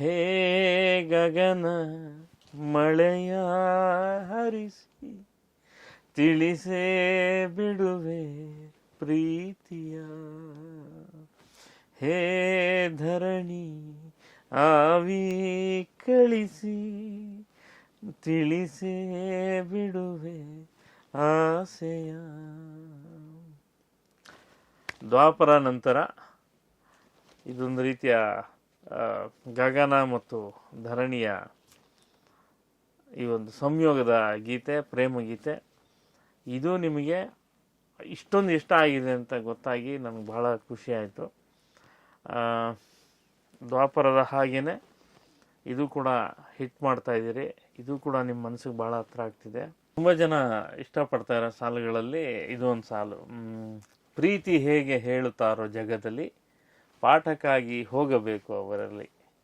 ಹೇ ಗಗನ ಮಳೆಯ ಹರಿಸಿ ತಿಳಿಸೇ ಬಿಡುವೆ ಪ್ರೀತಿಯ. ಹೇ ಧರಣಿ ಆವಿ ಕಳಿಸಿ ತಿಳಿಸೇ ಬಿಡುವೆ ಆಸೆಯ. ದ್ವಾಪರ ನಂತರ ಇದೊಂದು ರೀತಿಯ ಗಗನ ಮತ್ತು ಧರಣಿಯ ಈ ಒಂದು ಸಂಯೋಗದ ಗೀತೆ, ಪ್ರೇಮ ಗೀತೆ. ಇದು ನಿಮಗೆ ಇಷ್ಟೊಂದು ಇಷ್ಟ ಆಗಿದೆ ಅಂತ ಗೊತ್ತಾಗಿ ನನಗೆ ಬಹಳ ಖುಷಿ ಆಯಿತು. ದ್ವಾಪರದ ಹಾಗೇ ಇದು ಕೂಡ ಹಿಟ್ ಮಾಡ್ತಾ ಇದ್ದೀರಿ. ಇದು ಕೂಡ ನಿಮ್ಮ ಮನಸ್ಸಿಗೆ ಭಾಳ ಹತ್ರ ಆಗ್ತಿದೆ. ತುಂಬ ಜನ ಇಷ್ಟಪಡ್ತಾ ಇರೋ ಸಾಲುಗಳಲ್ಲಿ ಇದು ಒಂದು ಸಾಲು. ಪ್ರೀತಿ ಹೇಗೆ ಹೇಳುತ್ತಾರೋ ಜಗದಲ್ಲಿ, ಪಾಠಕ್ಕಾಗಿ ಹೋಗಬೇಕು ಅವರಲ್ಲಿ.